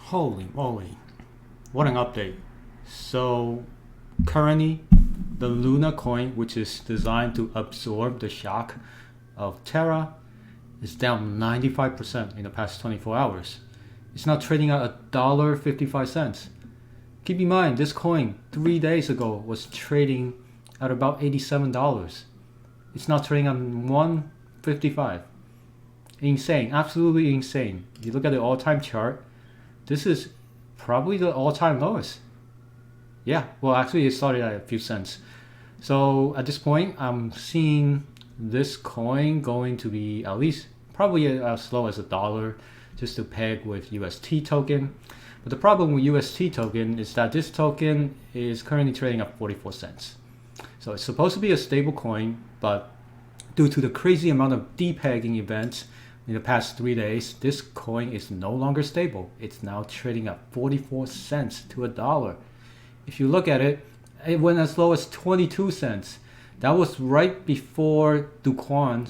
Holy moly, what an update. So currently the Luna coin, which is designed to absorb the shock of Terra, is down 95% in the past 24 hours. It's now trading at $1.55. Keep in mind, this coin 3 days ago was trading at about $87. It's now trading at $1.55. Insane, absolutely insane. You look at the all-time chart, this is probably the all-time lowest. Yeah, well actually it started at a few cents. So at this point, I'm seeing this coin going to be at least probably as low as $1 just to peg with UST token. But the problem with UST token is that this token is currently trading at 44 cents. So it's supposed to be a stable coin, but due to the crazy amount of depegging events in the past 3 days, this coin is no longer stable. It's now trading at 44 cents to $1. If you look at it, it went as low as 22 cents. That was right before Duquan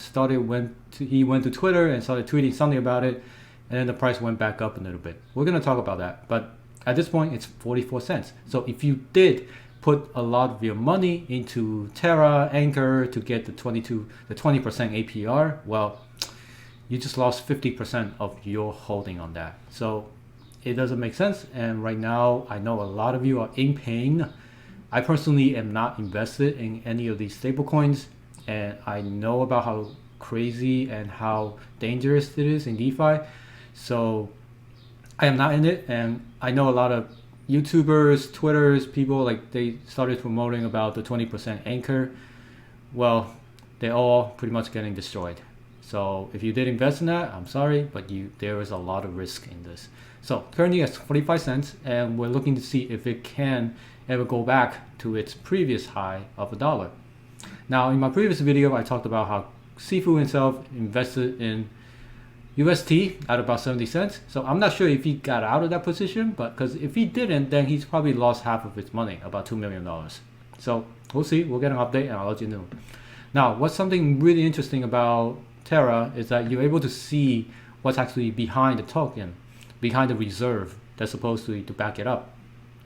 he went to Twitter and started tweeting something about it, and then the price went back up a little bit. We're going to talk about that, but at this point it's 44 cents. So if you did put a lot of your money into Terra Anchor to get the 20% APR, well, you just lost 50% of your holding on that. So it doesn't make sense, and right now I know a lot of you are in pain. I personally am not invested in any of these stablecoins, and I know about how crazy and how dangerous it is in DeFi. So I am not in it, and I know a lot of YouTubers, Twitters, people like they started promoting about the 20% anchor. Well, they're all pretty much getting destroyed. So if you did invest in that, I'm sorry, but there is a lot of risk in this. So currently it's 45 cents, and we're looking to see if it can ever go back to its previous high of $1. Now in my previous video, I talked about how Sifu himself invested in UST at about 70 cents. So I'm not sure if he got out of that position, but because if he didn't, then he's probably lost half of his money, about $2 million. So we'll see, we'll get an update and I'll let you know. Now, what's something really interesting about Terra is that you're able to see what's actually behind the token, behind the reserve that's supposed to back it up.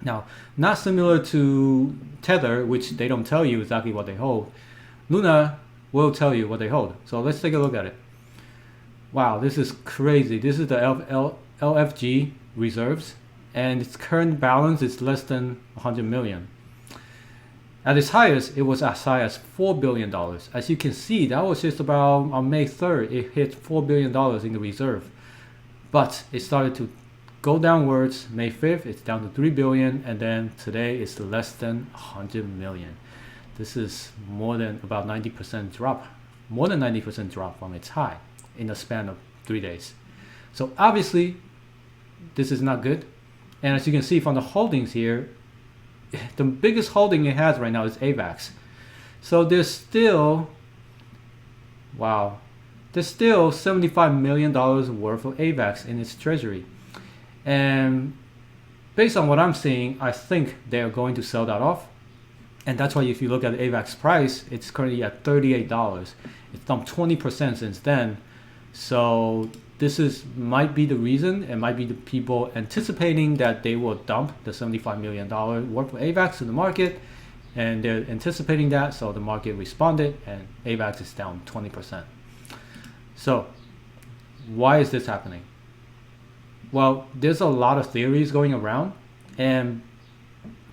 Now, not similar to Tether, which they don't tell you exactly what they hold. Luna will tell you what they hold. So let's take a look at it. Wow, this is crazy. This is the LFG reserves, and its current balance is less than 100 million. At its highest, it was as high as $4 billion. As you can see, that was just about on May 3rd, it hit $4 billion in the reserve. But it started to go downwards. May 5th, it's down to 3 billion, and then today it's less than 100 million. This is more than about 90% drop, more than 90% drop from its high in a span of 3 days. So obviously, this is not good. And as you can see from the holdings here, the biggest holding it has right now is AVAX. So there's still, wow, there's still $75 million worth of AVAX in its treasury. And based on what I'm seeing, I think they're going to sell that off. And that's why if you look at the AVAX price, it's currently at $38. It's dumped 20% since then. So this might be the reason. It might be the people anticipating that they will dump the $75 million worth of AVAX to the market. And they're anticipating that, so the market responded and AVAX is down 20%. So why is this happening? Well, there's a lot of theories going around, and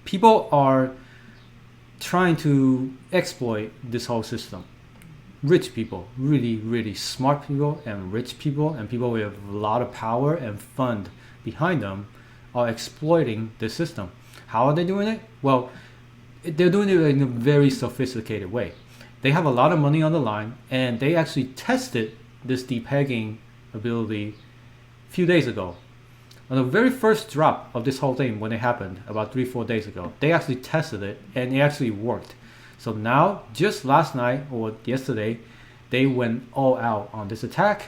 people are trying to exploit this whole system. Rich people, really, really smart people and rich people and people with a lot of power and fund behind them are exploiting the system. How are they doing it? Well, they're doing it in a very sophisticated way. They have a lot of money on the line, and they actually tested this depegging ability a few days ago. On the very first drop of this whole thing, when it happened about 3-4 days ago, they actually tested it and it actually worked. So now, just last night or yesterday, they went all out on this attack,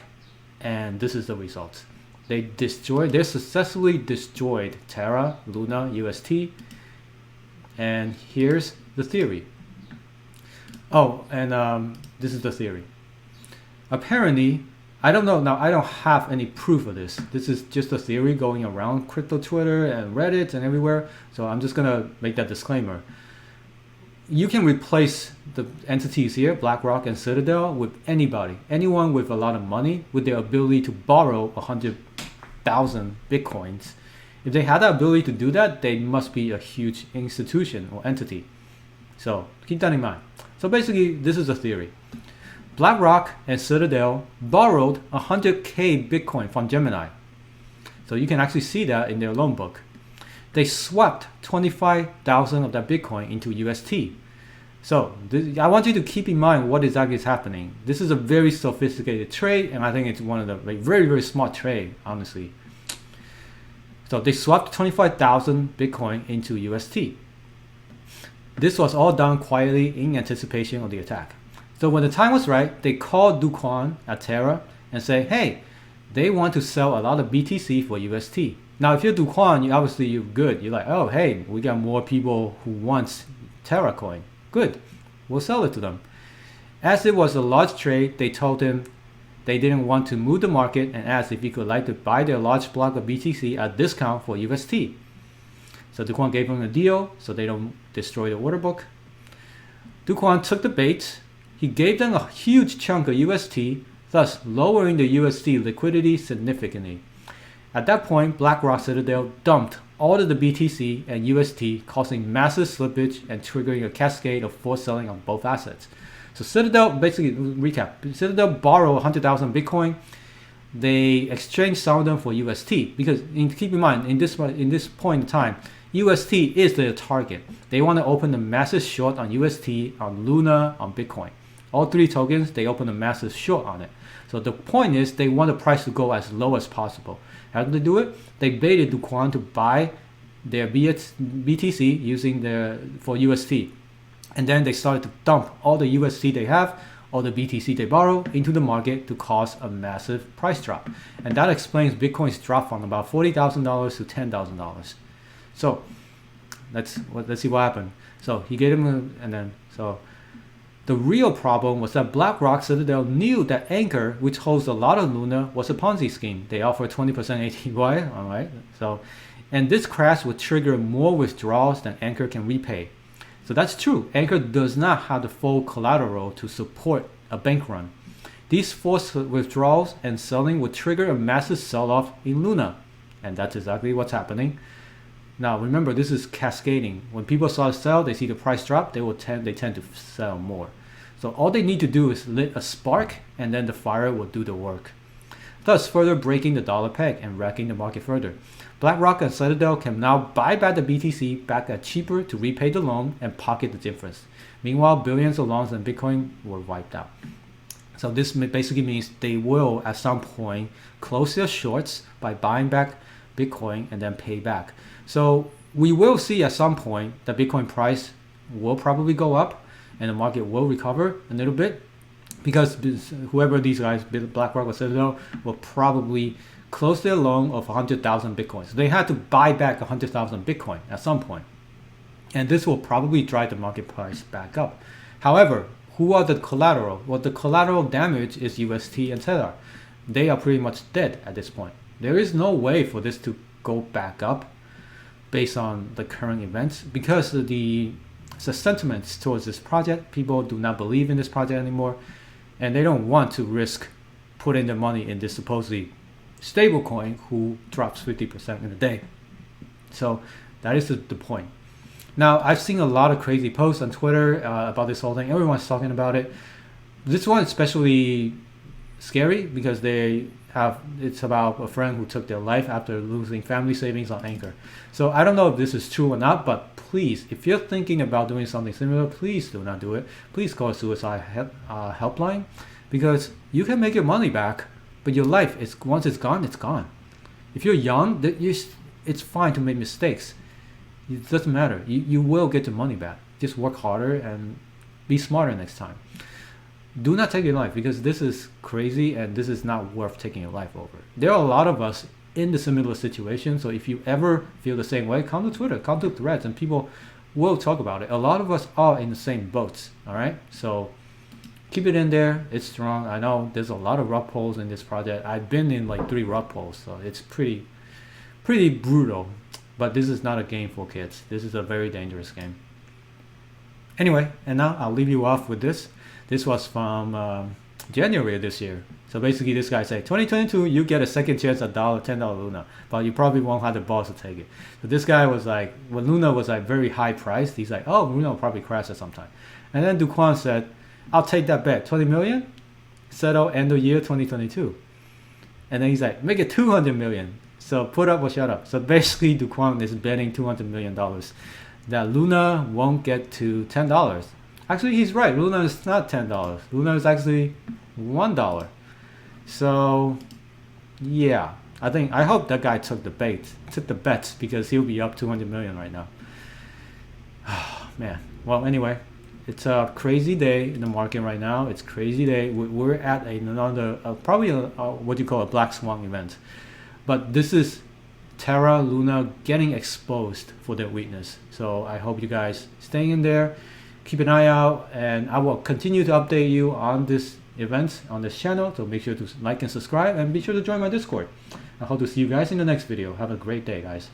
and this is the results. They successfully destroyed Terra, Luna, UST, and here's the theory. Oh, and this is the theory. Apparently, I don't know. Now, I don't have any proof of this. This is just a theory going around crypto Twitter and Reddit and everywhere. So I'm just going to make that disclaimer. You can replace the entities here, BlackRock and Citadel, with anybody. Anyone with a lot of money, with their ability to borrow 100,000 Bitcoins. If they had the ability to do that, they must be a huge institution or entity. So keep that in mind. So basically, this is a theory. BlackRock and Citadel borrowed 100K Bitcoin from Gemini. So you can actually see that in their loan book. They swapped 25,000 of that Bitcoin into UST. So I want you to keep in mind what exactly is happening. This is a very sophisticated trade, and I think it's one of the very, very smart trade, honestly. So they swapped 25,000 Bitcoin into UST. This was all done quietly in anticipation of the attack. So when the time was right, they called Do Kwon at Terra and say, hey, they want to sell a lot of BTC for UST. Now, if you're Do Kwon, you're good. You're like, oh, hey, we got more people who want Terra coin. Good, we'll sell it to them. As it was a large trade, they told him they didn't want to move the market and asked if he could like to buy their large block of BTC at discount for UST. So Do Kwon gave them a deal so they don't destroy the order book. Do Kwon took the bait. He gave them a huge chunk of UST, thus lowering the UST liquidity significantly. At that point, BlackRock Citadel dumped all of the BTC and UST, causing massive slippage and triggering a cascade of forced selling on both assets. So Citadel, basically, recap, Citadel borrowed 100,000 Bitcoin. They exchanged some of them for UST because keep in mind, in this point in time, UST is their target. They want to open a massive short on UST, on Luna, on Bitcoin. All three tokens, they open a massive short on it. So the point is they want the price to go as low as possible. How do they do it? They baited Do Kwon to buy their BTC using for UST. And then they started to dump all the UST they have, all the BTC they borrow into the market to cause a massive price drop. And that explains Bitcoin's drop from about $40,000 to $10,000. So let's see what happened. So he gave him, the real problem was that BlackRock Citadel knew that Anchor, which holds a lot of Luna, was a Ponzi scheme. They offer 20% ATY, all right? And this crash would trigger more withdrawals than Anchor can repay. So that's true. Anchor does not have the full collateral to support a bank run. These forced withdrawals and selling would trigger a massive sell-off in Luna. And that's exactly what's happening. Now remember, this is cascading. When people start to sell, they see the price drop, they tend to sell more. So all they need to do is lit a spark, and then the fire will do the work, thus further breaking the dollar peg and wrecking the market further. BlackRock and Citadel can now buy back the BTC back at cheaper to repay the loan and pocket the difference. Meanwhile, billions of longs in Bitcoin were wiped out. So this basically means they will at some point close their shorts by buying back Bitcoin and then pay back. So we will see at some point that Bitcoin price will probably go up and the market will recover a little bit because whoever these guys, BlackRock or Citadel, will probably close their loan of 100,000 Bitcoin. So they had to buy back 100,000 Bitcoin at some point. And this will probably drive the market price back up. However, who are the collateral? Well, the collateral damage is UST and Tether. They are pretty much dead at this point. There is no way for this to go back up based on the current events because the sentiments towards this project, people do not believe in this project anymore, and they don't want to risk putting their money in this supposedly stable coin who drops 50% in a day. So that is the point. Now, I've seen a lot of crazy posts on Twitter about this whole thing. Everyone's talking about it. This one is especially scary because it's about a friend who took their life after losing family savings on Anchor. So I don't know if this is true or not, but please, if you're thinking about doing something similar, please do not do it. Please call a suicide helpline because you can make your money back, but your life is once it's gone, it's gone. If you're young, it's fine to make mistakes. It doesn't matter. You will get the money back. Just work harder and be smarter next time. Do not take your life because this is crazy and this is not worth taking your life over. There are a lot of us in the similar situation. So if you ever feel the same way, come to Twitter, come to Threads, and people will talk about it. A lot of us are in the same boats. All right. So keep it in there. It's strong. I know there's a lot of rug pulls in this project. I've been in like 3 rug pulls, so it's pretty brutal. But this is not a game for kids. This is a very dangerous game. Anyway, and now I'll leave you off with this. This was from January of this year. So basically this guy said, 2022, you get a second chance at $10 Luna, but you probably won't have the balls to take it. So this guy was like, when Luna was like very high priced, he's like, oh, Luna will probably crash at some time. And then Duquan said, I'll take that bet, 20 million, settle end of year 2022. And then he's like, make it 200 million. So put up or shut up. So basically Duquan is betting $200 million that Luna won't get to $10. Actually, he's right. Luna is not $10. Luna is actually $1. So, yeah, I hope that guy took the bet because he'll be up 200 million right now. Man. Well, anyway, it's a crazy day in the market right now. It's a crazy day. We're at another probably what you call a black swan event, but this is Terra Luna getting exposed for their weakness. So I hope you guys staying in there. Keep an eye out, and I will continue to update you on this events on this channel, so make sure to like and subscribe, and be sure to join my Discord. I hope to see you guys in the next video. Have a great day, guys.